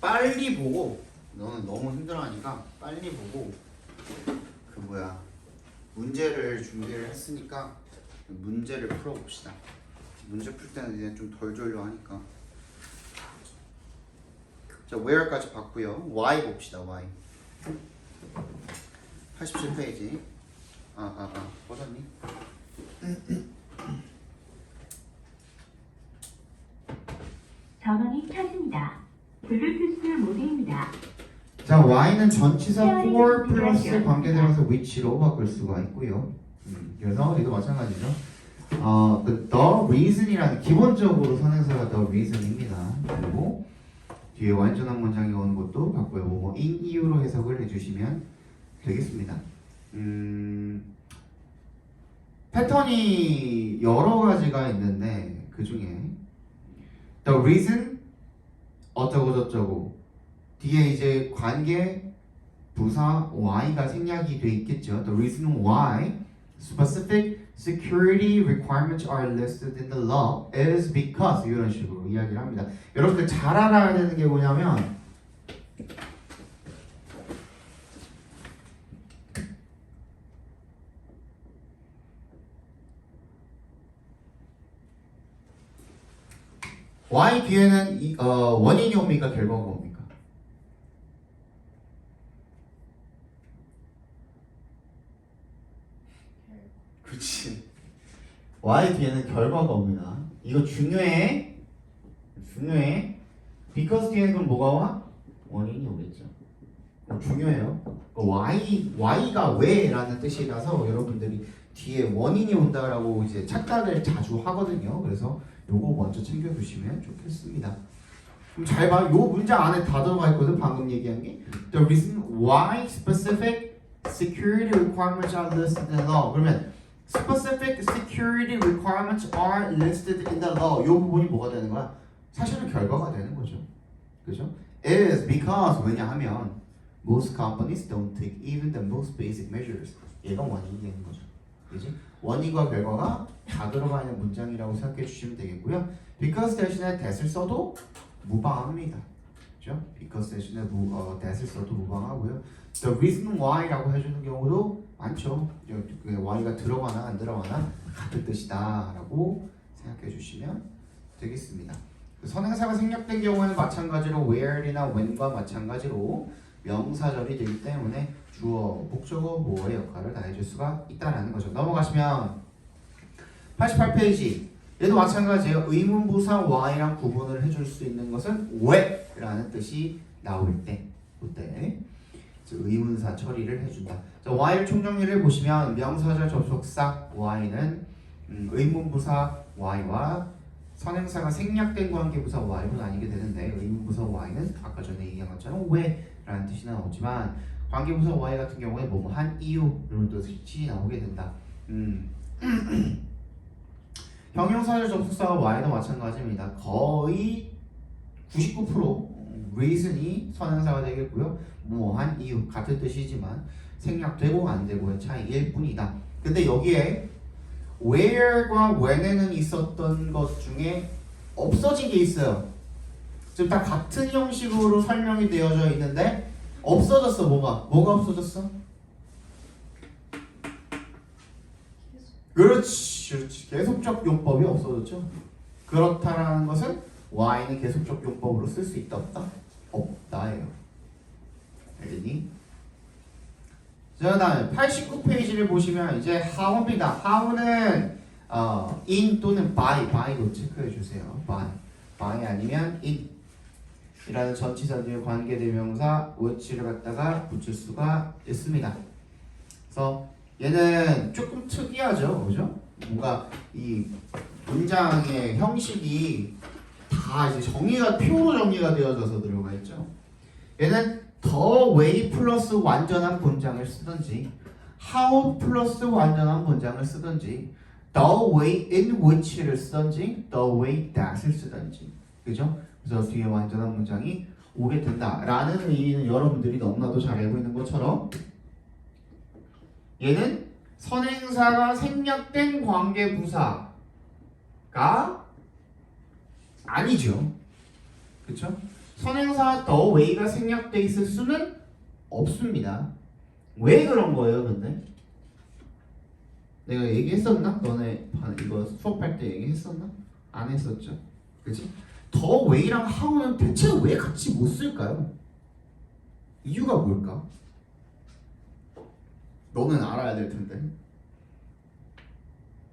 빨리 보고 너는 너무 힘들어하니까 빨리 보고 그 뭐야 문제를 준비를 했으니까 문제를 풀어봅시다. 문제 풀 때는 이제 좀 덜 졸려 하니까. 자, where까지 봤고요. why 봅시다. why 87페이지. 꺼졌니? 전원이 켜집니다. 블루투스 모드입니다. 자, y는 전치사 for 플러스 관계대명사 which로 바꿀 수가 있고요. 그래서 이도 마찬가지죠. 그 the reason이라는 기본적으로 선행사가 the reason입니다. 그리고 뒤에 완전한 문장이 오는 것도 바꿔요. 뭐 in 이유로 해석을 해주시면 되겠습니다. 패턴이 여러 가지가 있는데 그 중에 the reason 어쩌고 저쩌고 뒤에 이제 관계 부사 y가 생략이 돼 있겠죠. The reason why specific security requirements are listed in the law is because 이런 식으로 이야기를 합니다. 여러분들 잘 알아야 되는 게 뭐냐면 y 뒤에는 원인이 옵니까? 결과가 옵니까? 그렇지. y 뒤에는 결과가 옵니다. 이거 중요해. because 뒤에는 그럼 뭐가 와? 원인이 오겠죠. 중요해요. y가 왜라는 뜻이라서 여러분들이 뒤에 원인이 온다라고 이제 착각을 자주 하거든요. 그래서 요거 먼저 챙겨두시면 좋겠습니다. 그럼 잘 봐. 요 문장 안에 다 들어가 있거든. 방금 얘기한 게 The reason why specific security requirements are listed in the law. 그러면 specific security requirements are listed in the law. 요 부분이 뭐가 되는 거야? 사실은 결과가 되는 거죠. 그죠? is because 왜냐하면 most companies don't take even the most basic measures. 얘가 원인이 되는 거죠. 그지? 원인과 결과가 다 들어가 있는 문장이라고 생각해 주시면 되겠고요. because 대신에 that을 써도 무방합니다. 그죠? because 대신에 that을 써도 무방하고요. the reason why라고 해주는 경우도 많죠. y가 들어가나 안 들어가나 같은 뜻이다 라고 생각해 주시면 되겠습니다. 선행사가 생략된 경우에는 마찬가지로 where이나 when과 마찬가지로 명사절이 되기 때문에 주어, 목적어, 보어의 역할을 다 해줄 수가 있다는 거죠. 넘어가시면 88페이지 얘도 마찬가지예요. 의문부사 why랑 구분을 해줄 수 있는 것은 왜라는 뜻이 나올 때 그때 의문사 처리를 해준다. 자, why를 총정리를 보시면 명사절 접속사 why는 의문부사 why와 선행사가 생략된 관계부사 why로 나뉘게 되는데 의문부사 why는 아까 전에 얘기한 것처럼 왜라는 뜻이 나오지만 관계부사 y 같은 경우에 뭐한 이유 이런 뜻이 나오게 된다. 형용사절 접속사가 y도 마찬가지입니다. 거의 99% reason이 선행사가 되겠고요. 뭐한 이유 같은 뜻이지만 생략되고 안 되고의 차이일 뿐이다. 근데 여기에 where과 when에는 있었던 것 중에 없어진 게 있어요. 지금 다 같은 형식으로 설명이 되어져 있는데 없어졌어. 뭐가 없어졌어? 그렇지. 계속적 용법이 없어졌죠. 그렇다라는 것은 y는 계속적 용법으로 쓸 수 있다 없다? 없다예요. 알겠니? 자, 다음에 89페이지를 보시면 이제 how입니다. how는 in 또는 by로 체크해 주세요. by 아니면 in 이라는 전치사 뒤에 관계대명사 which를 갖다가 붙일 수가 있습니다. 그래서 얘는 조금 특이하죠, 그죠? 뭔가 이 문장의 형식이 다 이제 표로 정리가 되어져서 들어가 있죠. 얘는 the way 플러스 완전한 문장을 쓰든지 how 플러스 완전한 문장을 쓰든지 the way in which를 쓰든지 the way that을 쓰든지 그죠? 그래서 뒤에 완전한 문장이 오게 된다라는 의미는 여러분들이 너무나도 잘 알고 있는 것처럼 얘는 선행사가 생략된 관계부사가 아니죠. 그렇죠? 선행사 the way가 생략돼 있을 수는 없습니다. 왜 그런 거예요, 근데? 내가 얘기했었나? 너네 이거 수업할 때 얘기했었나? 안 했었죠. 그치? the way랑 how는 대체 왜 같이 못 쓸까요? 이유가 뭘까? 너는 알아야 될 텐데.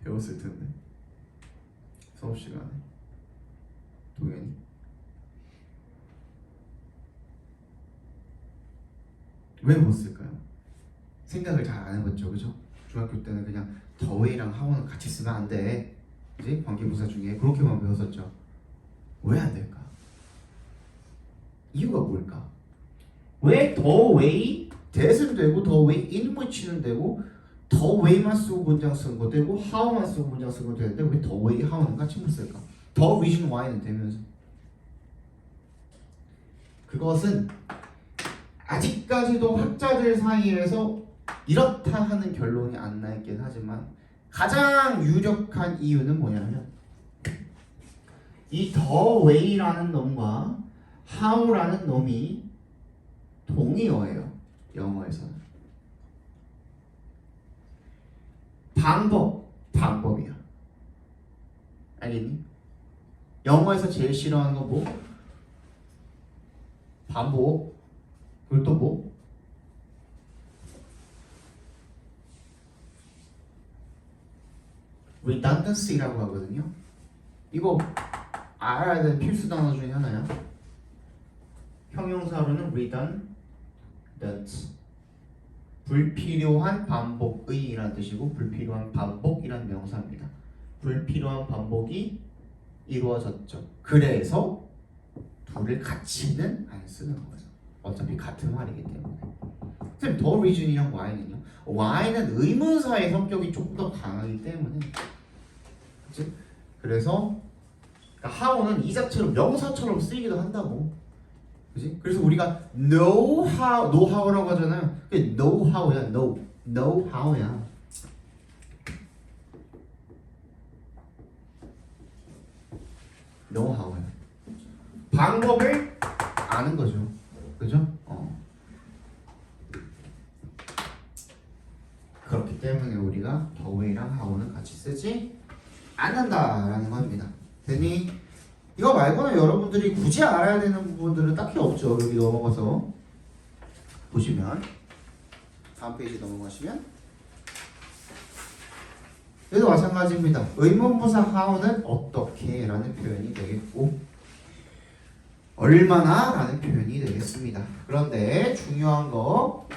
배웠을 텐데. 수업 시간에. 동현이. 왜 못 쓸까요? 생각을 잘 안 해봤죠, 그죠? 중학교 때는 그냥 더웨이랑 하원은 같이 쓰면 안 돼, 그지? 관계부사 중에 그렇게만 배웠었죠. 왜 안 될까? 이유가 뭘까? 왜 더웨이 that은 되고 더웨이 in which는 되고 더웨이만 쓰고 문장 쓰는 거 되고 how만 쓰고 문장 쓰는 거 되는데 왜 더웨이, how는 같이 못 쓸까? the reason why는 되면서 그것은 아직까지도 학자들 사이에서 이렇다 하는 결론이 안 나 있긴 하지만 가장 유력한 이유는 뭐냐면 이 the way라는 놈과 how라는 놈이 동의어예요. 영어에서는 방법이야. 알겠니? 영어에서 제일 싫어하는 거 뭐? 반복. 그리고 또 뭐? redundancy라고 하거든요. 이거 알아야 되는 필수 단어 중에 하나야. 형용사로는 redundant, 불필요한 반복의라는 뜻이고 불필요한 반복이라는 명사입니다. 불필요한 반복이 이루어졌죠. 그래서 둘을 같이는 안 쓰는 거예요. 어차피 같은 말이기 때문에. 선생님, the reason이랑 why는요? why는 의문사의 성격이 조금 더 강하기 때문에, 그치? 그래서 그러니까 how는 이 자체로 명사처럼 쓰이기도 한다고, 그치? 그래서 우리가 know how라고 하잖아요. 그게 know how야. know how야. know how야. 방법을 아는 거죠. 그죠? 그렇기 때문에 우리가 the way랑 how는 같이 쓰지 않는다라는 겁니다. 됐니? 이거 말고는 여러분들이 굳이 알아야 되는 부분들은 딱히 없죠. 여기 넘어가서 보시면 다음 페이지 넘어가시면 여기도 마찬가지입니다. 의문부사 how는 어떻게 라는 표현이 되겠고 얼마나 라는 표현이 되겠습니다. 그런데 중요한 거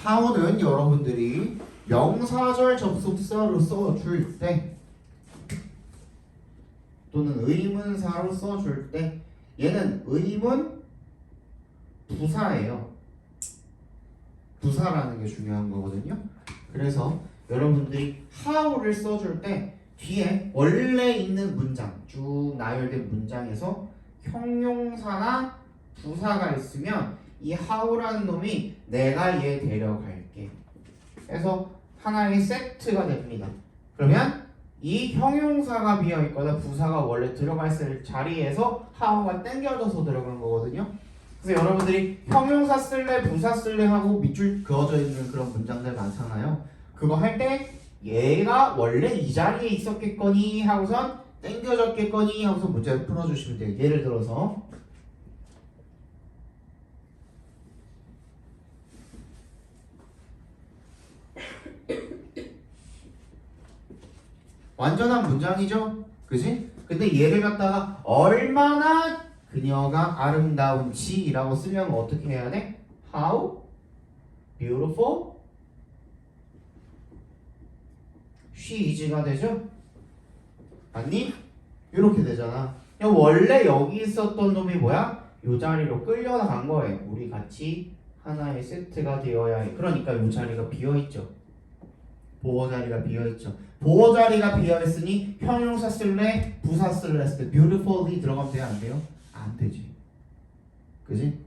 how는 여러분들이 명사절 접속사로 써줄 때 또는 의문사로 써줄 때 얘는 의문 부사예요. 부사라는 게 중요한 거거든요. 그래서 여러분들이 how를 써줄 때 뒤에 원래 있는 문장 쭉 나열된 문장에서 형용사나 부사가 있으면 이 how라는 놈이 내가 얘 데려갈게 해서 하나의 세트가 됩니다. 그러면 이 형용사가 비어있거나 부사가 원래 들어갈 자리에서 how가 땡겨져서 들어간 거거든요. 그래서 여러분들이 형용사 쓸래 부사 쓸래 하고 밑줄 그어져 있는 그런 문장들 많잖아요. 그거 할 때 얘가 원래 이 자리에 있었겠거니 하고선 땡겨졌겠거니 하고서 문제를 풀어주시면 돼요. 예를 들어서 완전한 문장이죠? 그지? 근데 얘를 갖다가 얼마나 그녀가 아름다운지 라고 쓰려면 어떻게 해야 돼? How beautiful she is가 되죠? 맞니? 이렇게 되잖아. 원래 여기 있었던 놈이 뭐야? 이 자리로 끌려나간 거예요. 우리 같이 하나의 세트가 되어야 해. 그러니까 이 자리가 비어있죠. 보호 자리가 비어있죠. 보호 자리가 비어있으니 형용사 쓸래? 부사 쓸래? 했을 때 beautifully 들어가면 돼요? 안 돼요? 안 되지. 그지?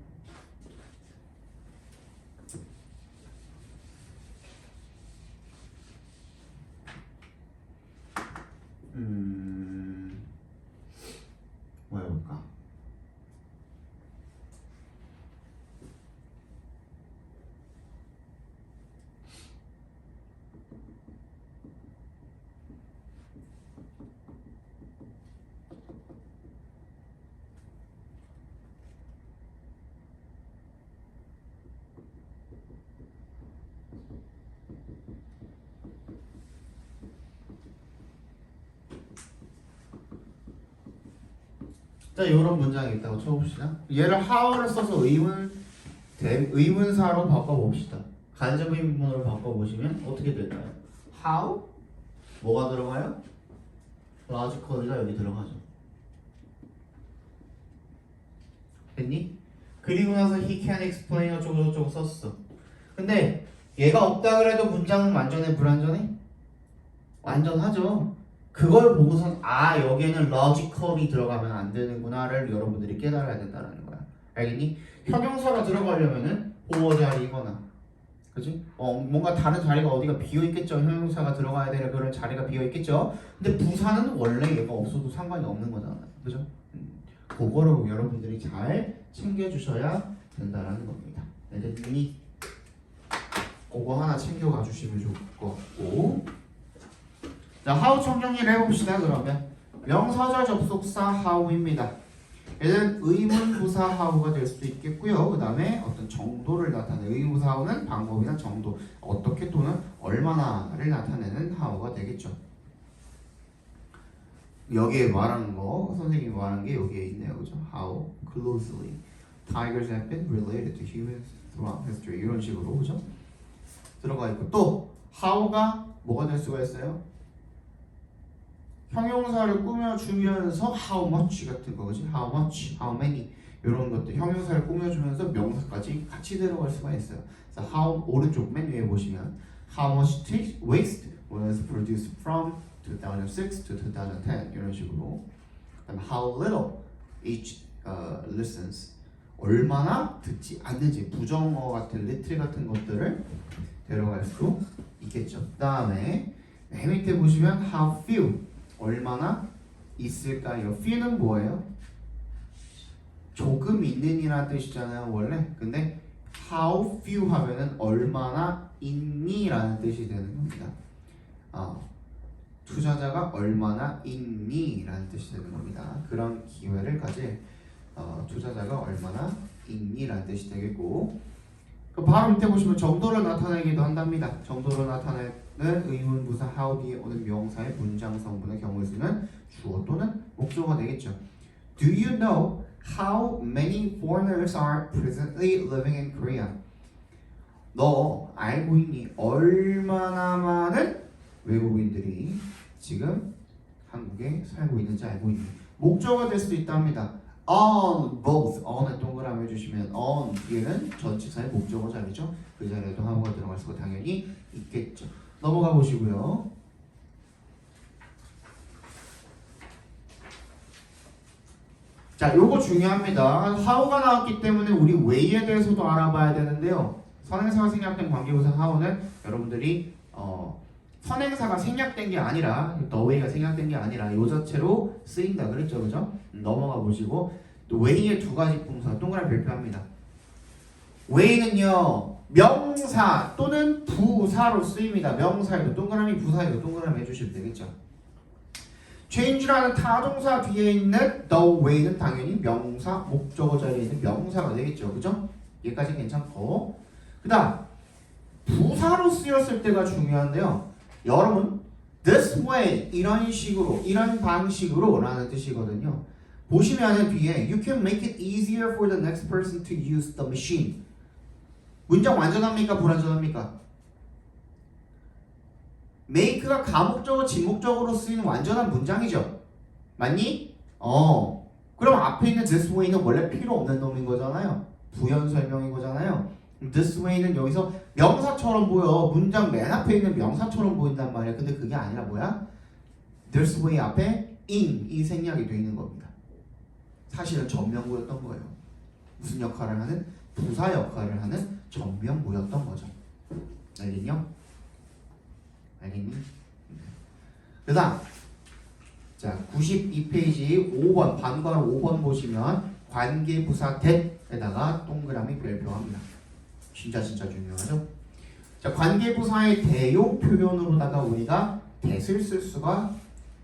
뭐 해볼까? 자, 이런 문장이 있다고 쳐봅시다. 얘를 how를 써서 의문사로 바꿔봅시다. 간접 의문문으로 바꿔보시면 어떻게 될까요? how? 뭐가 들어가요? logical이가 여기 들어가죠. 됐니? 그리고 나서 he can explain 어쩌고저쩌고 썼어. 근데 얘가 없다 그래도 문장은 완전해 불완전해? 완전하죠. 그걸 보고선 아 여기에는 logical이 들어가면 안 되는구나를 여러분들이 깨달아야 된다는 거야. 알겠니? 형용사가 들어가려면은 보어 자리거나 그지? 뭔가 다른 자리가 어디가 비어있겠죠. 형용사가 들어가야 되는 그런 자리가 비어있겠죠. 근데 부사는 원래 얘가 없어도 상관이 없는 거잖아요. 그죠? 그거를 여러분들이 잘 챙겨주셔야 된다라는 겁니다. 알겠니? 그거 하나 챙겨가 주시면 좋을 것 같고. 자, how 정리를 해봅시다. 그러면 명사절 접속사 how입니다. 얘는 의문부사 how가 될 수도 있겠고요. 그 다음에 어떤 정도를 나타내는 의문부사 how는 방법이나 정도, 어떻게 또는 얼마나를 나타내는 how가 되겠죠. 여기에 말하는 거, 선생님이 말하는 게 여기에 있네요. 그죠? How closely tigers have been related to humans throughout history. 이런 식으로, 그죠? 들어가 있고, 또 how가 뭐가 될 수가 있어요? 형용사를 꾸며주면서 how much 같은 거, 그지? How much, how many 이런 것들 형용사를 꾸며주면서 명사까지 같이 들어갈 수가 있어요. 그래서 how 오른쪽 맨 위에 보시면 how much waste was produced from 2006 to 2010 이런 식으로. 그다음 how little each listens 얼마나 듣지 않는지 부정어 같은 little 같은 것들을 데려갈 수 있겠죠. 그다음에 맨 밑에 보시면 how few 얼마나 있을까요? few는 뭐예요? 조금 있는이라는 뜻이잖아요 원래. 근데 how few 하면은 얼마나 있니라는 뜻이 되는 겁니다. 투자자가 얼마나 있니라는 뜻이 되는 겁니다. 그런 기회를 가질 투자자가 얼마나 있니라는 뜻이 되겠고, 그 바로 밑에 보시면 정도를 나타내기도 한답니다. 정도를 나타내는 의문부사 how 뒤에 오는 명사의 문장 성분의 경우의 수는 주어 또는 목적어가 되겠죠. Do you know how many foreigners are presently living in Korea? 너 알고 있니? 얼마나 많은 외국인들이 지금 한국에 살고 있는지 알고 있니? 목적어가 될 수도 있답니다. On both, on을 동그라미 해주시면 on 뒤에는 전치사의 목적어 자리죠. 그 자리에도 하고가 들어갈 수가 당연히 있겠죠. 넘어가 보시고요. 자, 요거 중요합니다. how가 나왔기 때문에 우리 way에 대해서도 알아봐야 되는데요. 선행사가 생략된 관계부사 how는 여러분들이 선행사가 생략된 게 아니라 the way가 생략된 게 아니라 요 자체로 쓰인다 그랬죠, 그죠? 넘어가 보시고 또 way의 두 가지 품사 동그라미 별표합니다. way는요 명사 또는 부사로 쓰입니다. 명사에도 동그라미, 부사에도 동그라미 해주시면 되겠죠. change라는 타동사 뒤에 있는 the way는 당연히 명사, 목적어 자리에 있는 명사가 되겠죠, 그죠? 여기까지 괜찮고, 그다음 부사로 쓰였을 때가 중요한데요. 여러분, this way 이런 식으로, 이런 방식으로 라는 뜻이거든요. 보시면은 뒤에 you can make it easier for the next person to use the machine. 문장 완전합니까? 불완전합니까? make가 가목적어, 진목적으로 쓰이는 완전한 문장이죠. 맞니? 그럼 앞에 있는 this way는 원래 필요 없는 놈인 거잖아요. 부연 설명인 거잖아요. this way는 여기서 명사처럼 보여. 문장 맨 앞에 있는 명사처럼 보인단 말이야. 근데 그게 아니라 뭐야? this way 앞에 in이 생략이 되어 있는 겁니다. 사실은 전명구였던 거예요. 무슨 역할을 하는? 부사 역할을 하는 전명구였던 거죠. 알겠냐? 알겠니? 그 다음 자 92페이지 5번 반괄호 5번 보시면 관계부사 that에다가 동그라미 별표합니다. 진짜 중요하죠? 자 관계부사의 대용 표현으로다가 우리가 that을 쓸 수가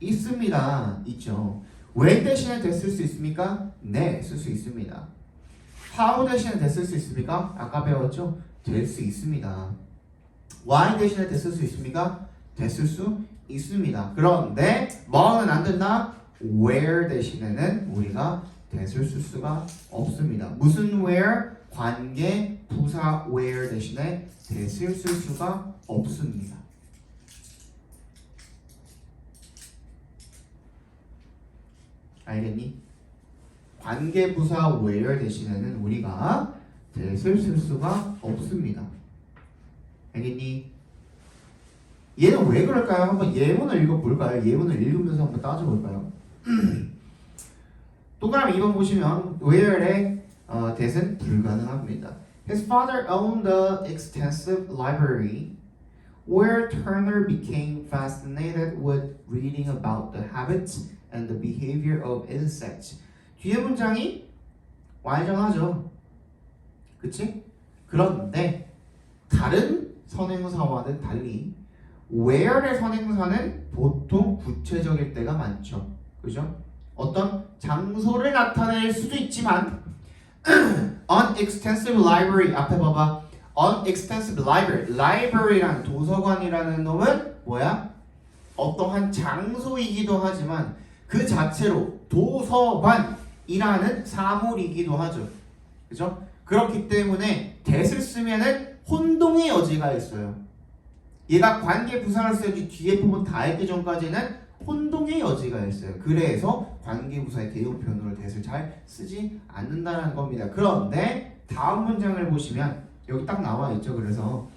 있습니다. 있죠. when 대신에 that 쓸 수 있습니까? 네, 쓸 수 있습니다. how 대신에 that 쓸 수 있습니까? 아까 배웠죠? 될 수 있습니다. why 대신에 that 쓸 수 있습니까? that 쓸 수 있습니다. 그런데 뭐는 안 된다? where 대신에는 우리가 that을 쓸 수가 없습니다. 무슨 where? 관계 부사 where 대신에 that을 쓸 수가 없습니다. 알겠니? 관계 부사 where 대신에는 우리가 that을 쓸 수가 없습니다. 알겠니? 얘는 왜 그럴까요? 한번 예문을 읽어볼까요? 예문을 읽으면서 한번 따져볼까요? 동그라미 2번 보시면 where의 that은 불가능합니다. His father owned an extensive library where Turner became fascinated with reading about the habits and the behavior of insects. 뒤에 문장이 완전하죠. 그치? 그런데 다른 선행사와는 달리 where의 선행사는 보통 구체적일 때가 많죠. 그죠? 어떤 장소를 나타낼 수도 있지만 an extensive library 앞에 봐봐. an extensive library. library라는 도서관이라는 놈은 뭐야? 어떠한 장소이기도 하지만 그 자체로 도서관이라는 사물이기도 하죠. 그죠? 그렇기 때문에 that을 쓰면은 혼동의 여지가 있어요. 얘가 관계 부사를 써야지 뒤에 부분 다 읽기 전까지는 혼동의 여지가 있어요. 그래서 관계 부사의 대용 표현으로 that을 잘 쓰지 않는다는 겁니다. 그런데 다음 문장을 보시면 여기 딱 나와 있죠. 그래서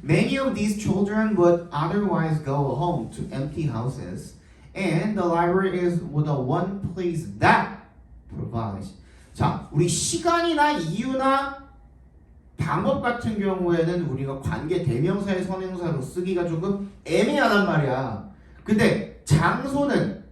many of these children would otherwise go home to empty houses, and the library is the one place that provides. 자, 우리 시간이나 이유나 방법 같은 경우에는 우리가 관계 대명사의 선행사로 쓰기가 조금 애매하단 말이야. 근데 장소는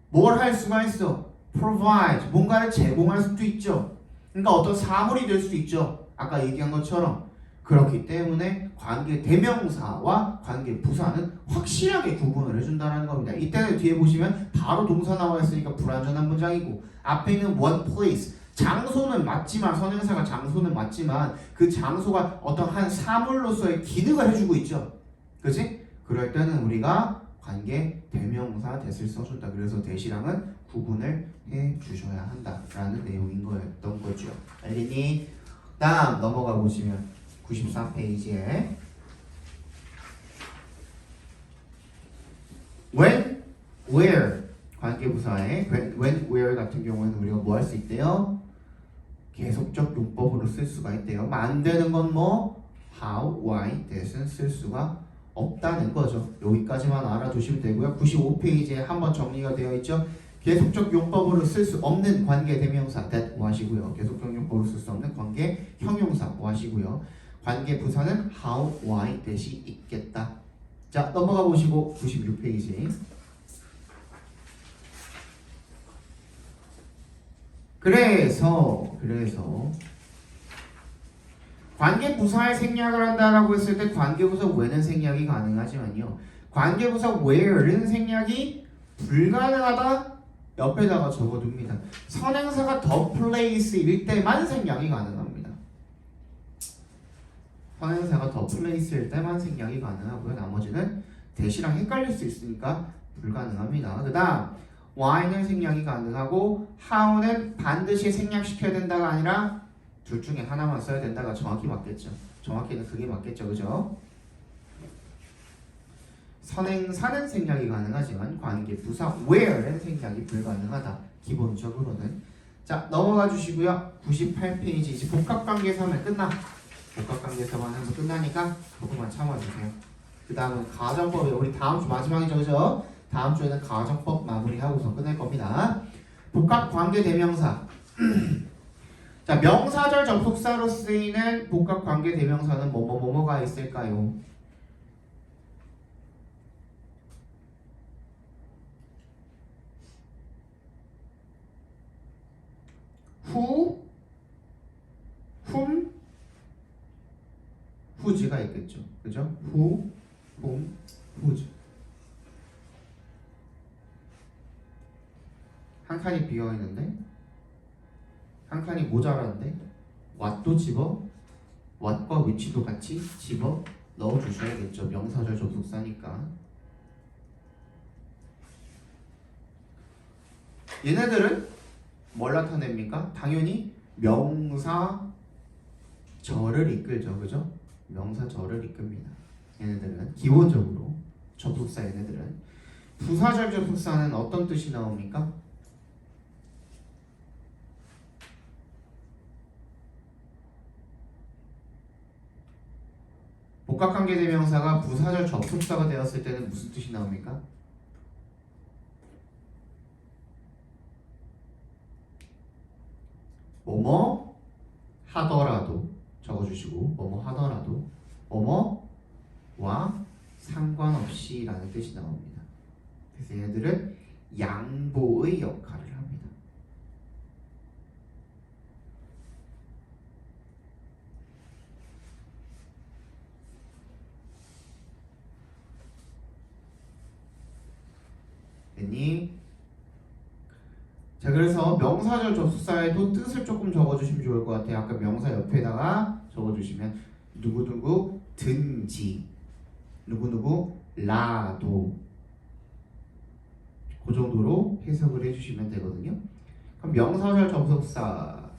뭘 할 수가 있어? provide, 뭔가를 제공할 수도 있죠. 그러니까 어떤 사물이 될 수도 있죠. 아까 얘기한 것처럼. 그렇기 때문에 관계 대명사와 관계 부사는 확실하게 구분을 해준다는 겁니다. 이때는 뒤에 보시면 바로 동사 나와 있으니까 불완전한 문장이고, 앞에 있는 one place, 장소는 맞지만, 선행사가 장소는 맞지만 그 장소가 어떤 한 사물로서의 기능을 해주고 있죠. 그치? 그럴 때는 우리가 관계 대명사 that을 써준다. 그래서 that이랑은 구분을 해주셔야 한다라는 내용인 거였던 거죠. 알겠니? 다음 넘어가 보시면 94페이지에 when, where 관계부사에 when, where 같은 경우에는 우리가 뭐 할 수 있대요? 계속적 용법으로 쓸 수가 있대요. 안 되는 건 뭐? how, why, that은 쓸 수가 없다는 거죠. 여기까지만 알아두시면 되고요. 95페이지에 한번 정리가 되어 있죠. 계속적 용법으로 쓸 수 없는 관계 대명사 that 뭐 하시고요. 계속적 용법으로 쓸 수 없는 관계 형용사 뭐 하시고요. 관계 부사는 how, why, that이 있겠다. 자, 넘어가 보시고 96페이지. 그래서 관계 부사의 생략을 한다라고 했을 때 관계 부사 when은 생략이 가능하지만요. 관계 부사 where는 생략이 불가능하다. 옆에다가 적어둡니다. 선행사가 the place일 때만 생략이 가능합니다. 선행사가 the place일 때만 생략이 가능하고요. 나머지는 that이랑 헷갈릴 수 있으니까 불가능합니다. 그 다음 why는 생략이 가능하고 how는 반드시 생략시켜야 된다가 아니라 둘 중에 하나만 써야 된다가 정확히 맞겠죠. 정확히는 그게 맞겠죠. 그죠? 선행사는 생략이 가능하지만 관계 부사 where는 생략이 불가능하다. 기본적으로는. 자, 넘어가 주시고요. 98페이지 이제 복합관계에서 하면 끝나. 복합관계에서만 하면 끝나니까 조금만 참아주세요. 그 다음은 가정법이 우리 다음 주 마지막이죠. 그죠? 다음 주에는 가정법 마무리하고서 끝낼 겁니다. 복합관계대명사. 자, 명사절 접속사로 쓰이는 복합관계대명사는 뭐뭐뭐뭐가 있을까요? who, whom, whose가 있겠죠. 그죠? who, whom, whose. 한 칸이 비어 있는데 한 칸이 모자라는데 what도 집어 what과 which도 같이 집어 넣어 주셔야겠죠. 명사절 접속사니까. 얘네들은 뭘 나타냅니까? 당연히 명사절을 이끌죠. 그죠? 명사절을 이끕니다. 얘네들은 기본적으로 접속사 얘네들은 부사절 접속사는 어떤 뜻이 나옵니까? 복합관계대명사가 부사절 접속사가 되었을 때는 무슨 뜻이 나옵니까? 뭐뭐 하더라도 적어주시고 뭐뭐 하더라도 뭐뭐와 상관없이 라는 뜻이 나옵니다. 그래서 얘네들은 양보의 역할을 합니다. 됐니? 자, 그래서 명사절 접속사에도 뜻을 조금 적어주시면 좋을 것 같아요. 아까 명사 옆에다가 적어주시면 누구누구 든지 누구누구 라도 그 정도로 해석을 해주시면 되거든요. 그럼 명사절 접속사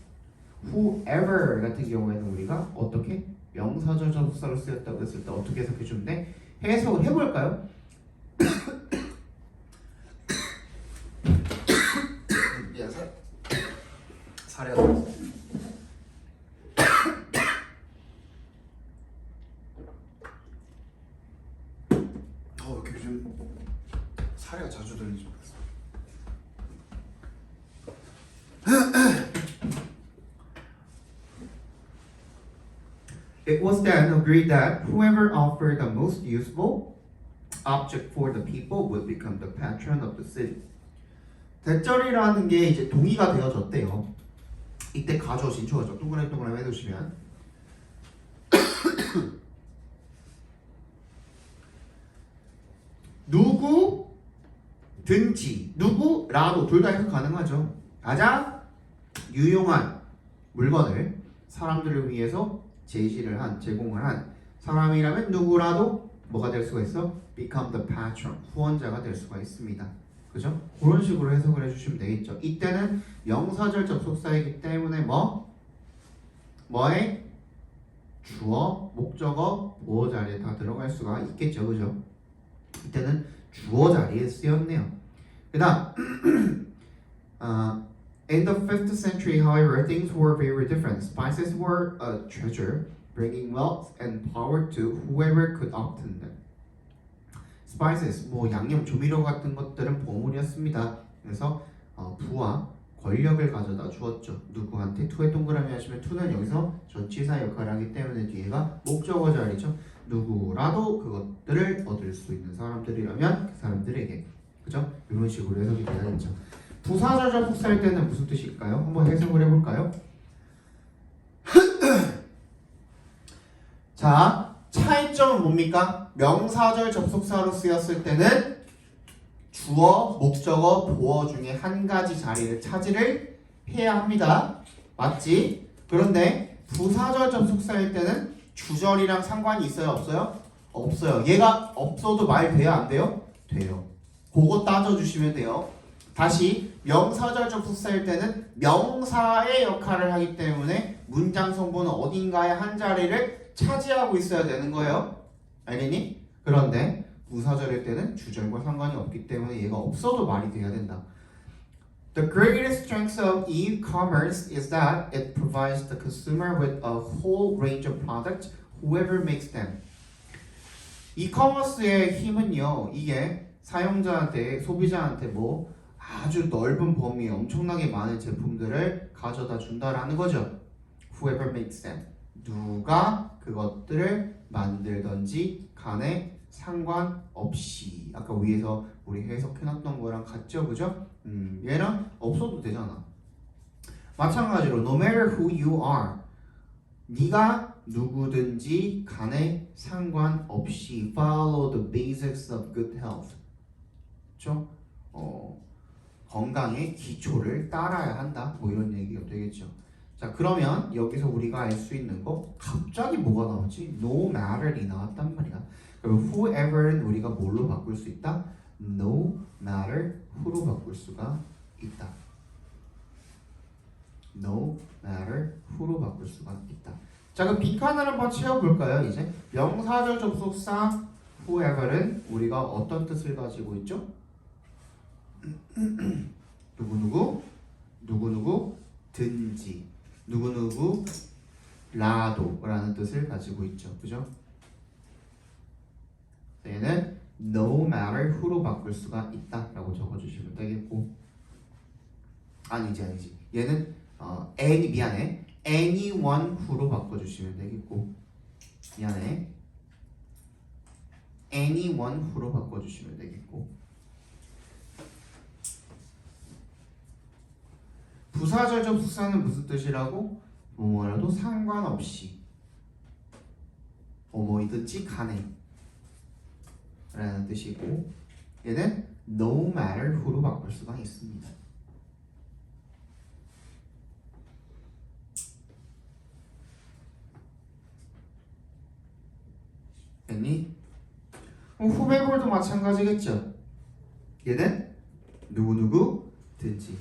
whoever 같은 경우에는 우리가 어떻게 명사절 접속사로 쓰였다고 했을 때 어떻게 해석해 주면 돼? 해석을 해볼까요? 사례가 이렇게 요즘 사례가 자주 들리지 모르겠어. It was then agreed that whoever offered the most useful object for the people would become the patron of the city. 대절이라는 게 이제 동의가 되어졌대요. 이때 가조, 진초가죠. 동그라미 해두시면 누구든지 누구라도 둘 다 해석 가능하죠. 가장 유용한 물건을 사람들을 위해서 제공을 한 사람이라면 누구라도 뭐가 될 수가 있어? Become the patron, 후원자가 될 수가 있습니다. 그죠? 그런 식으로 해석을 해주시면 되겠죠. 이때는 명사절 접속사이기 때문에 뭐에 주어, 목적어, 보어 자리에 다 들어갈 수가 있겠죠. 그죠? 이때는 주어 자리에 쓰였네요. 그 다음 In the 5th century, however, things were very different. Spices were a treasure, bringing wealth and power to whoever could obtain them. Spices, 양념, 조미료 같은 것들은 보물이었습니다. 그래서 부와 권력을 가져다 주었죠. 누구한테? 투에 동그라미 하시면 투는 여기서 전치사 역할을 하기 때문에 뒤에가 목적어 자리죠. 누구라도 그것들을 얻을 수 있는 사람들이라면 그 사람들에게. 그죠? 이런 식으로 해석이 되야겠죠. 부사절 접속사일 때는 무슨 뜻일까요? 한번 해석을 해볼까요? 자, 차이점은 뭡니까? 명사절 접속사로 쓰였을 때는 주어, 목적어, 보어 중에 한 가지 자리를 차지를 해야 합니다. 맞지? 그런데 부사절 접속사일 때는 주절이랑 상관이 있어요? 없어요? 없어요. 얘가 없어도 말 돼요? 안 돼요? 돼요. 그거 따져주시면 돼요. 다시 명사절 접속사일 때는 명사의 역할을 하기 때문에 문장 성분은 어딘가에 한 자리를 차지하고 있어야 되는 거예요. 알겠니? 그런데 부사절일 때는 주절과 상관이 없기 때문에 얘가 없어도 말이 돼야 된다. The greatest strength of e-commerce is that it provides the consumer with a whole range of products, whoever makes them. e-commerce의 힘은요, 이게 사용자한테, 소비자한테 아주 넓은 범위에 엄청나게 많은 제품들을 가져다 준다라는 거죠. Whoever makes them. 누가 그것들을 만들던지 간에 상관없이. 아까 위에서 우리 해석해놨던 거랑 같죠, 그죠? 얘랑 없어도 되잖아. 마찬가지로 no matter who you are, 네가 누구든지 간에 상관없이 follow the basics of good health. 그렇죠? 건강의 기초를 따라야 한다. 이런 얘기가 되겠죠. 자, 그러면 여기서 우리가 알 수 있는 거 갑자기 뭐가 나왔지? No matter이 나왔단 말이야. 그럼 whoever는 우리가 뭘로 바꿀 수 있다? No matter who로 바꿀 수가 있다. no matter who로 바꿀 수가 있다. 자, 그럼 빈칸을 한번 채워볼까요? 이제 명사절 접속사 whoever는 우리가 어떤 뜻을 가지고 있죠? 누구누구 든지 누구누구 라도라는 뜻을 가지고 있죠. 그죠? 얘는 no matter who로 바꿀 수가 있다라고 적어주시면 되겠고, 아니지 얘는 anyone who로 바꿔주시면 되겠고, 미안해, anyone who로 바꿔주시면 되겠고, 부사절 접속사는 무슨 뜻이라고? 뭐라도 상관없이 뭐이든지 간에 라는 뜻이고, 얘는 no matter who로 바꿀 수가 있습니다. 됐니? whoever도 마찬가지겠죠. 얘는 누구누구든지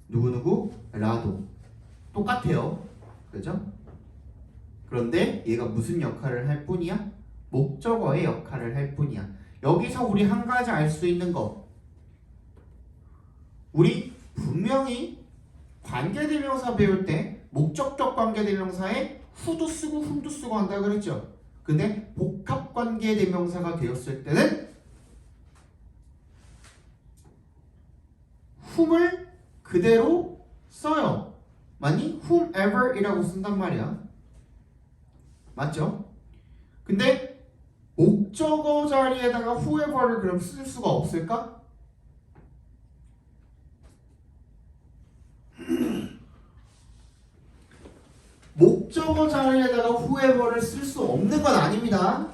누구누구라도 똑같아요. 그죠? 그런데 얘가 무슨 역할을 할 뿐이야? 목적어의 역할을 할 뿐이야. 여기서 우리 한 가지 알 수 있는 거, 우리 분명히 관계대명사 배울 때 목적격 관계대명사에 who도 쓰고 whom도 쓰고 한다 그랬죠. 근데 복합관계대명사가 되었을 때는 whom을 그대로 써요. 맞니? whomever이라고 쓴단 말이야. 맞죠? 근데 목적어 자리에다가 whoever를 그럼 쓸 수가 없을까? 목적어 자리에다가 whoever를 쓸 수 없는 건 아닙니다.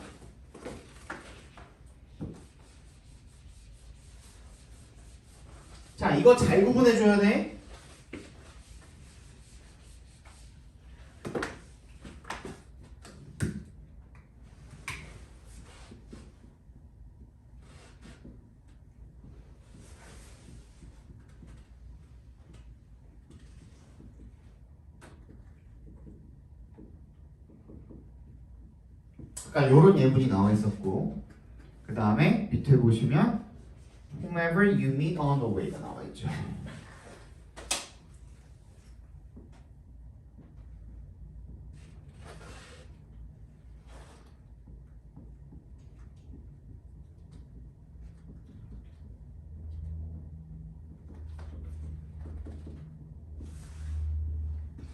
자, 이거 잘 구분해 줘야 돼. 아까 요런 예문이 나와 있었고, 그 다음에 밑에 보시면 whomever you meet on the way가 나와 있죠.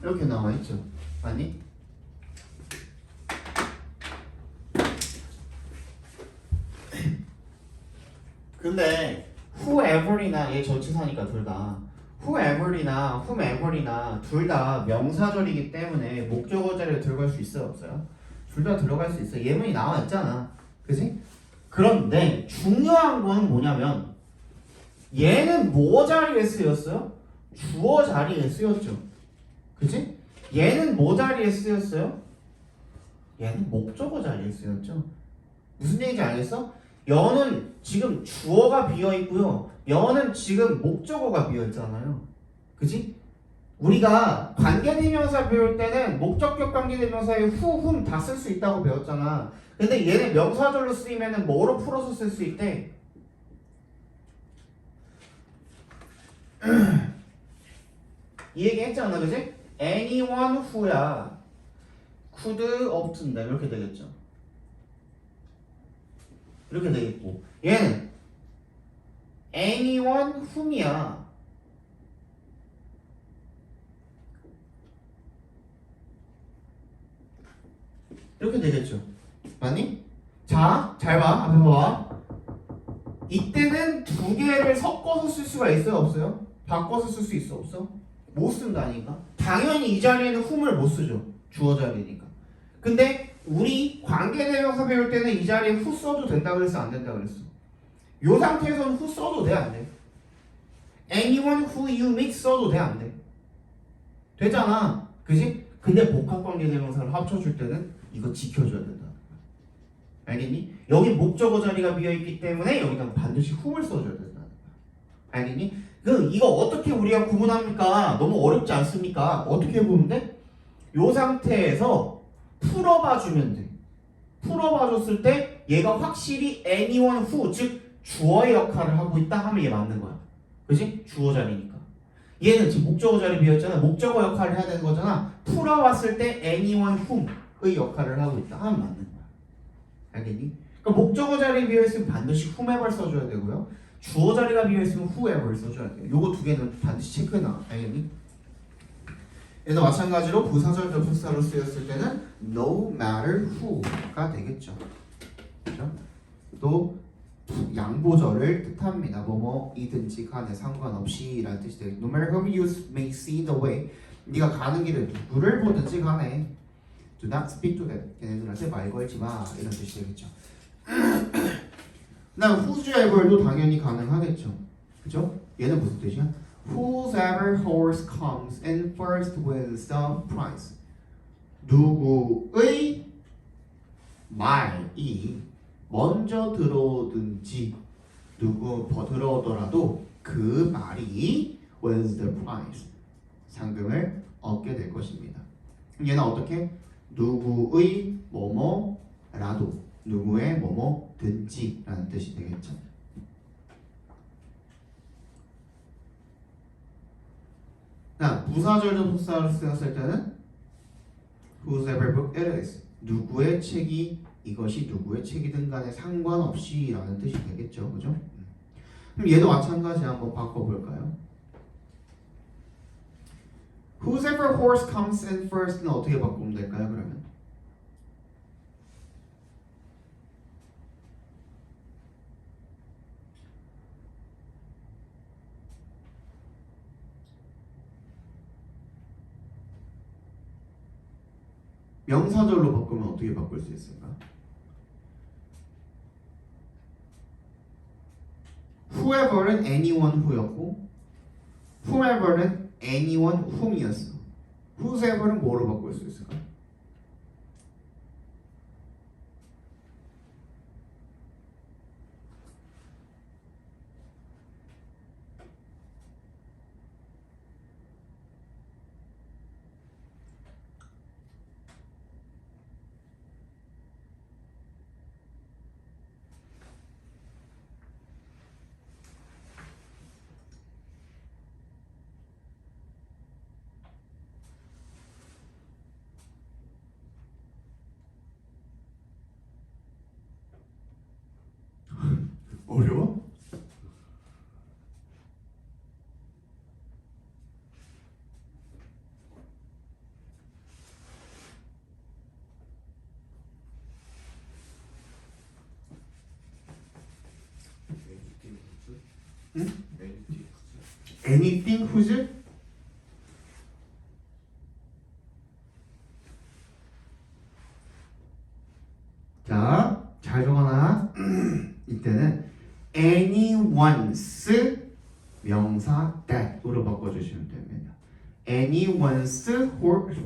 이렇게 나와 있죠. 아니? 근데 whoever이나 얘 전치사니까 둘 다 whoever이나 whomever이나 둘 다 명사절이기 때문에 목적어 자리에 들어갈 수 있어요, 없어요? 둘 다 들어갈 수 있어. 예문이 나와 있잖아. 그치? 그런데 중요한 건 뭐냐면 얘는 뭐 자리에 쓰였어요? 주어 자리에 쓰였죠. 그치? 얘는 뭐 자리에 쓰였어요? 얘는 목적어 자리에 쓰였죠. 무슨 얘기인지 알겠어? 여는 지금 주어가 비어있고요, 여는 지금 목적어가 비어있잖아요. 그치? 우리가 관계대명사 배울 때는 목적격 관계대명사에 who, whom 다 쓸 수 있다고 배웠잖아. 근데 얘는 명사절로 쓰이면은 뭐로 풀어서 쓸 수 있대? 이 얘기 했잖아, 그치? anyone who야 could often다 이렇게 되겠죠. 이렇게 되겠고, 얘는 anyone whom이야. 이렇게 되겠죠. 맞니? 자, 잘 봐. 앞에 봐봐. 이때는 두 개를 섞어서 쓸 수가 있어요, 없어요? 바꿔서 쓸 수 있어, 없어? 못 쓴다니까. 당연히 이 자리에는 whom을 못 쓰죠. 주어 자리니까. 근데 우리 관계대명사 배울 때는 이 자리에 who 써도 된다 그랬어, 안 된다 그랬어? 요 상태에서는 who 써도 돼, 안 돼? anyone who you meet 써도 돼, 안 돼? 되잖아, 그지? 근데 복합관계대명사를 합쳐줄 때는 이거 지켜줘야 된다. 알겠니? 여기 목적어 자리가 비어있기 때문에 여기다 반드시 whom을 써줘야 된다. 알겠니? 이거 어떻게 우리가 구분합니까? 너무 어렵지 않습니까? 어떻게 보면 돼? 요 상태에서 풀어봐 주면 돼. 풀어봐 줬을 때 얘가 확실히 anyone who, 즉 주어의 역할을 하고 있다 하면 얘 맞는 거야. 그지? 주어 자리니까. 얘는 지금 목적어 자리 비었잖아. 목적어 역할을 해야 되는 거잖아. 풀어왔을 때 anyone whom의 역할을 하고 있다 하면 맞는 거야. 알겠니? 그러니까 목적어 자리 비어있으면 반드시 whomever 써줘야 되고요. 주어 자리가 비어있으면 whoever를 써줘야 돼요. 요거 두 개는 반드시 체크해놔. 알겠니? 얘도 마찬가지로 부사절 접속사로 쓰였을 때는 no matter who가 되겠죠. 그죠? 또 양보절을 뜻합니다. 뭐뭐이든지 간에 상관없이 라는 뜻이 되겠죠. No matter whom you may see the way, 네가 가는 길에 누구를 보든지 간에 do not speak to them. 걔네들한테 말 걸지 마. 이런 뜻이 되겠죠. 그다음 whosoever도 당연히 가능하겠죠. 그죠? 얘는 무슨 뜻이야? Whoever horse comes in first wins the prize. 누구의 말이 먼저 들어오든지 누구 더 들어오더라도 그 말이 wins the prize. 상금을 얻게 될 것입니다. 얘는 어떻게? 누구의 뭐뭐라도 누구의 뭐뭐든지 라는 뜻이 되겠죠. 부사절 접속사로 쓰였을 때는 whosever book it is, 누구의 책이 이것이 누구의 책이든 간에 상관없이 라는 뜻이 되겠죠. 그죠? 그럼 얘도 마찬가지 한번 바꿔볼까요? Whosever horse comes in first는 어떻게 바꾸면 될까요? 그러면 명사절로 바꾸면 어떻게 바꿀 수 있을까? whoever는 anyone who였고 whomever는 anyone whom이었어. whosever는 뭐로 바꿀 수 있을까? 어려워? 응? anything whose? 자, 잘 적어놔. 이때는 anyone's 명사 that으로 바꿔주시면 됩니다. anyone's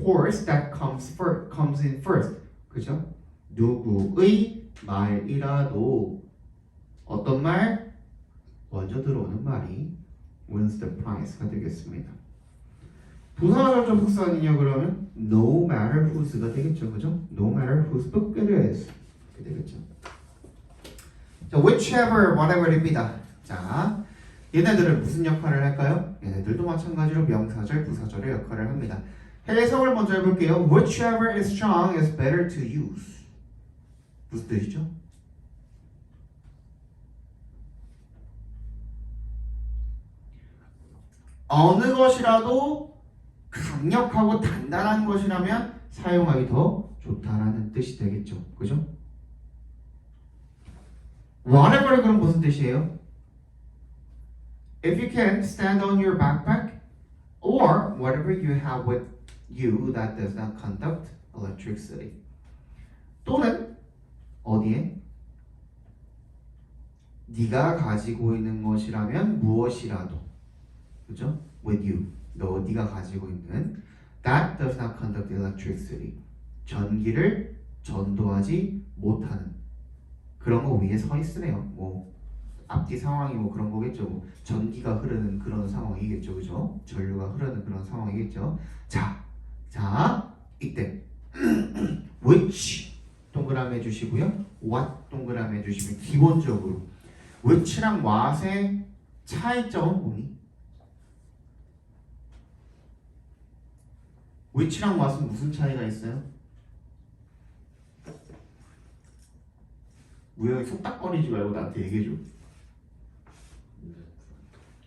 horse that comes in first. 그죠? 누구의 말이라도 어떤 말? 먼저 들어오는 말이 wins the prize가 되겠습니다. 부사절 접속사는요 그러면 no matter who's가 되겠죠. 그죠? no matter whose book it is 이렇게 되겠죠. 자, whichever, whatever입니다. 자, 얘네들은 무슨 역할을 할까요? 얘네들도 마찬가지로 명사절, 부사절의 역할을 합니다. 해석을 먼저 해볼게요. Whichever is strong is better to use. 무슨 뜻이죠? 어느 것이라도 강력하고 단단한 것이라면 사용하기 더 좋다라는 뜻이 되겠죠. 그죠? whatever는 그럼 무슨 뜻이에요? If you can stand on your backpack or whatever you have with you that does not conduct electricity. 또는 어디에? 네가 가지고 있는 것이라면 무엇이라도, 그죠? With you, 네가 가지고 있는 that does not conduct electricity. 전기를 전도하지 못하는 그런 거 위에 서 있으래요. 뭐 앞뒤 상황이 뭐 그런 거겠죠. 뭐 전기가 흐르는 그런 상황이겠죠, 그죠? 전류가 흐르는 그런 상황이겠죠. 자, 이때 which 동그라미 해주시고요. what 동그라미 해주시면 기본적으로 which랑 what의 차이점은 뭐니? which랑 what은 무슨 차이가 있어요? 우연히 속닥거리지 말고 나한테 얘기해줘.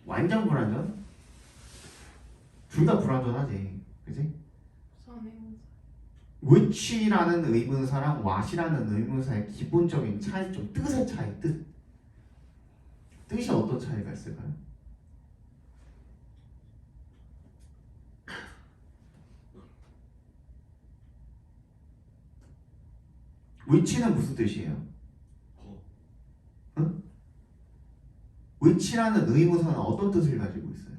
완전 불완전? 둘 다 불완전하지, 그지? which라는 의문사랑 what이라는 의문사의 기본적인 차이점, 뜻의 차이, 뜻이 어떤 차이가 있을까요? which는 무슨 뜻이에요? 응? which라는 의문사는 어떤 뜻을 가지고 있어요?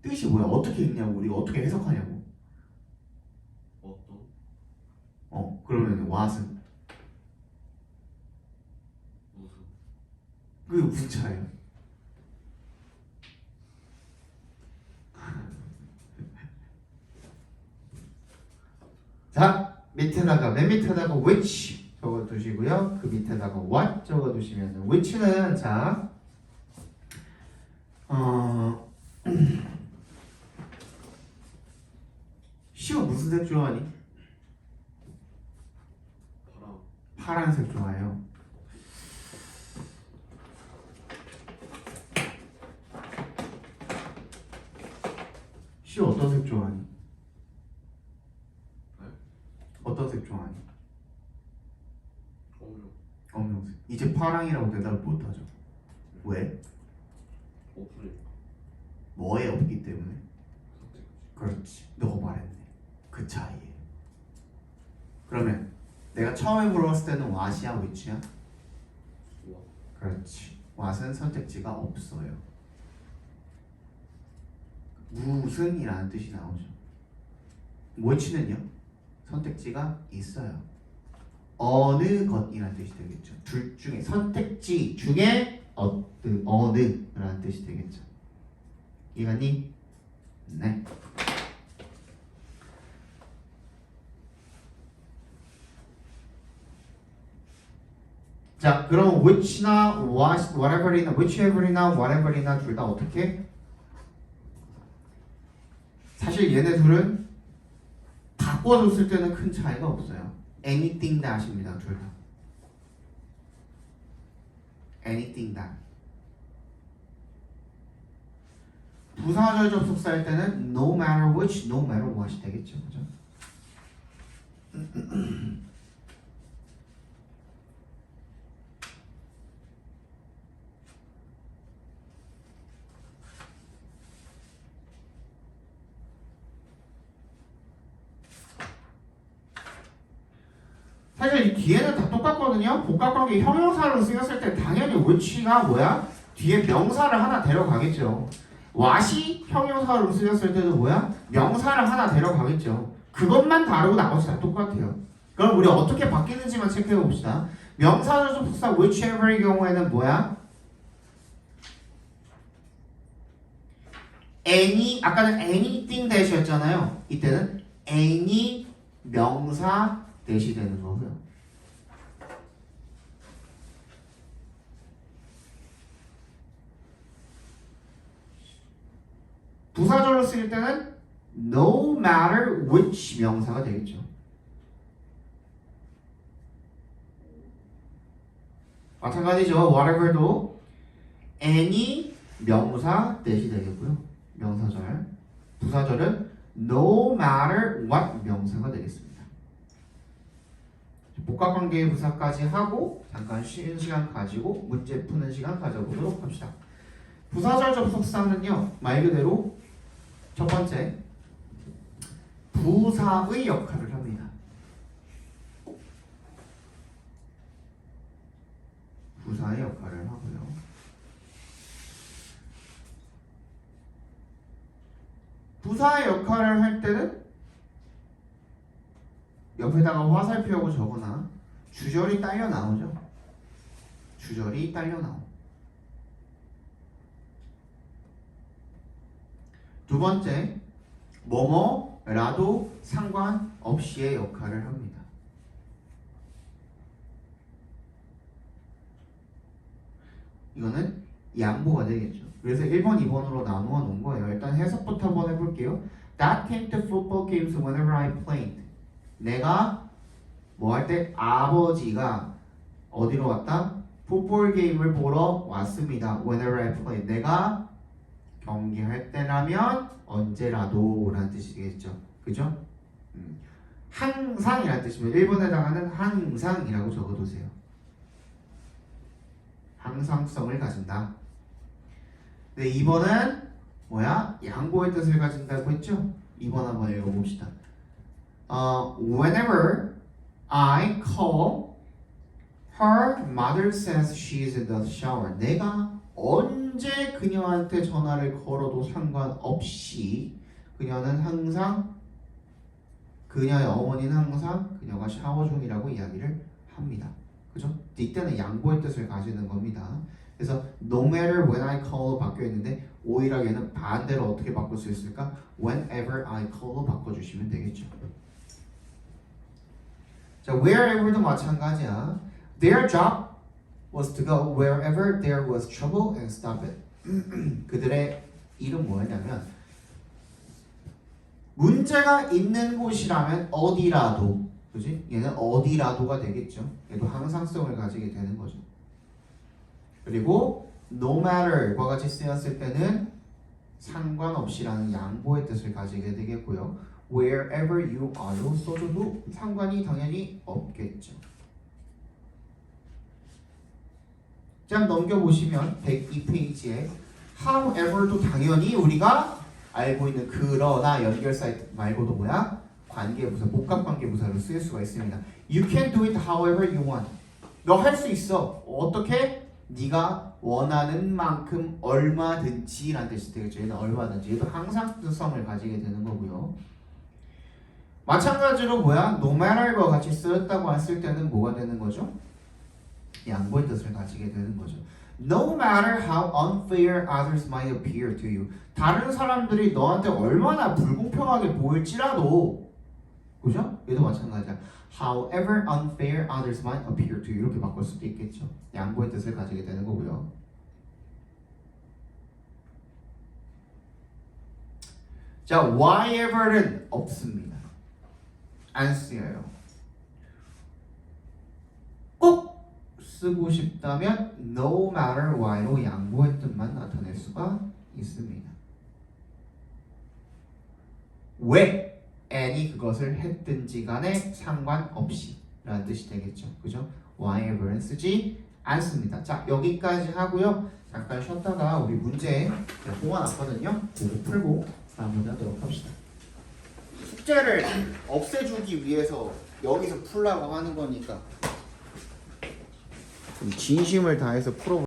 뜻이 뭐야? 어떻게 읽냐고, 우리가 어떻게 해석하냐고. 그러면 what은? 그게 무슨 차이야? 자, 밑에다가 맨 밑에다가 which 적어두시고요. 그 밑에다가 what 적어두시면 which는 자 시오 무슨 색 좋아하니? 파란색 좋아해요. 시오 어떤 색 좋아하니? 어떤 색 좋아하니? 검정색. 이제 파랑이라고 대답을 못하죠. 왜? 뭐에 없기 때문에. 그렇지. 너가 말했네. 그 차이에. 그러면 내가 처음에 물어봤을 때는 what이야, which야? 그렇지. what은 선택지가 없어요. 무슨이라는 뜻이 나오죠. which는요? 선택지가 있어요. 어느 것이라는 뜻이 되겠죠. 둘 중에 선택지 중에 어느라는 뜻이 되겠죠. 이해갔니? 네. 자, 그럼 which나 whatever이나 whichever이나 whatever이나 둘 다 어떻게? 사실 얘네 둘은 바꿔줬을 때는 큰 차이가 없어요. anything that입니다. 둘 다. anything that. 부사절 접속사일 때는 no matter which, no matter what이 되겠죠. 그죠? 사실 이 뒤에는 다 똑같거든요. 복합관계 형용사로 쓰였을 때 당연히 which가 뭐야? 뒤에 명사를 하나 데려가겠죠. what이 형용사로 쓰였을 때도 뭐야? 명사를 하나 데려가겠죠. 그것만 다르고 나머지 다 똑같아요. 그럼 우리 어떻게 바뀌는지만 체크해 봅시다. 명사절 접속사 whichever의 경우에는 뭐야? any, 아까는 anything 대시였잖아요. 이때는 any 명사 대시 되는 거고요. 부사절로 쓰일 때는 no matter which 명사가 되겠죠. 마찬가지죠. whatever도 any 명사 대시 되겠고요. 명사절. 부사절은 no matter what 명사가 되겠습니다. 복합관계의 부사까지 하고 잠깐 쉬는 시간 가지고 문제 푸는 시간 가져보도록 합시다. 부사절 접속사는요, 말 그대로 첫 번째 부사의 역할을 합니다. 부사의 역할을 하고요. 부사의 역할을 할 때는 옆에다가 화살표하고 적거나 주절이 딸려 나오죠. 주절이 딸려 나오. 두 번째, 뭐뭐라도 상관없이의 역할을 합니다. 이거는 양보가 되겠죠. 그래서 1번, 2번으로 나누어 놓은 거예요. 일단 해석부터 한번 해볼게요. Dad came to football games whenever I played. 내가 뭐 할 때 아버지가 어디로 왔다? 풋볼 게임을 보러 왔습니다. Whenever I played. 내가 경기할 때라면 언제라도 라는 뜻이 되겠죠. 그죠? 항상이라는 뜻이면 1번에 해당하는 항상이라고 적어두세요. 항상성을 가진다. 네, 2번은 뭐야? 양보의 뜻을 가진다고 했죠? 2번 한번 읽어봅시다. Whenever I call, her mother says she's in the shower. 내가 언제 그녀한테 전화를 걸어도 상관없이 그녀는 항상 그녀의 어머니는 항상 그녀가 샤워 중이라고 이야기를 합니다. 그죠? 이때는 양보의 뜻을 가지는 겁니다. 그래서 no matter when I call 바뀌어 있는데 오히려 얘는 반대로 어떻게 바꿀 수 있을까? Whenever I call로 바꿔주시면 되겠죠. 자, wherever도 마찬가지야. Their job was to go wherever there was trouble and stop it. 그들의 일은 뭐였냐면 문제가 있는 곳이라면 어디라도, 그지? 얘는 어디라도가 되겠죠. 얘도 항상성을 가지게 되는 거죠. 그리고 no matter과 같이 쓰였을 때는 상관없이라는 양보의 뜻을 가지게 되겠고요. wherever you are로 써줘도 상관이 당연히 없겠죠. 자, 넘겨보시면 102페이지에 however도 당연히 우리가 알고 있는 그러나 연결사 말고도 뭐야? 관계부사, 복합관계부사로 쓰일 수가 있습니다. You can do it however you want. 너 할 수 있어. 어떻게? 네가 원하는 만큼 얼마든지 라는 뜻이 되겠죠. 얘는 얼마든지. 얘도 항상성을 가지게 되는 거고요. 마찬가지로 뭐야? No matter과 같이 쓰였다고 했을 때는 뭐가 되는 거죠? 양보의 뜻을 가지게 되는 거죠. No matter how unfair others might appear to you. 다른 사람들이 너한테 얼마나 불공평하게 보일지라도, 그죠? 얘도 마찬가지야. However unfair others might appear to you. 이렇게 바꿀 수도 있겠죠. 양보의 뜻을 가지게 되는 거고요. 자, whyever는 없습니다. 안 쓰여요. 꼭 쓰고 싶다면 no matter why로 양보의 뜻만 나타낼 수가 있습니다. 왜 any 그것을 했든지 간에 상관없이 라는 뜻이 되겠죠. 그죠? whyever는 쓰지 않습니다. 자, 여기까지 하고요. 잠깐 쉬었다가 우리 문제 모아놨거든요. 그거 풀고 마무리하도록 합시다. 숙제를 없애주기 위해서 여기서 풀라고 하는 거니까 진심을 다해서 풀어.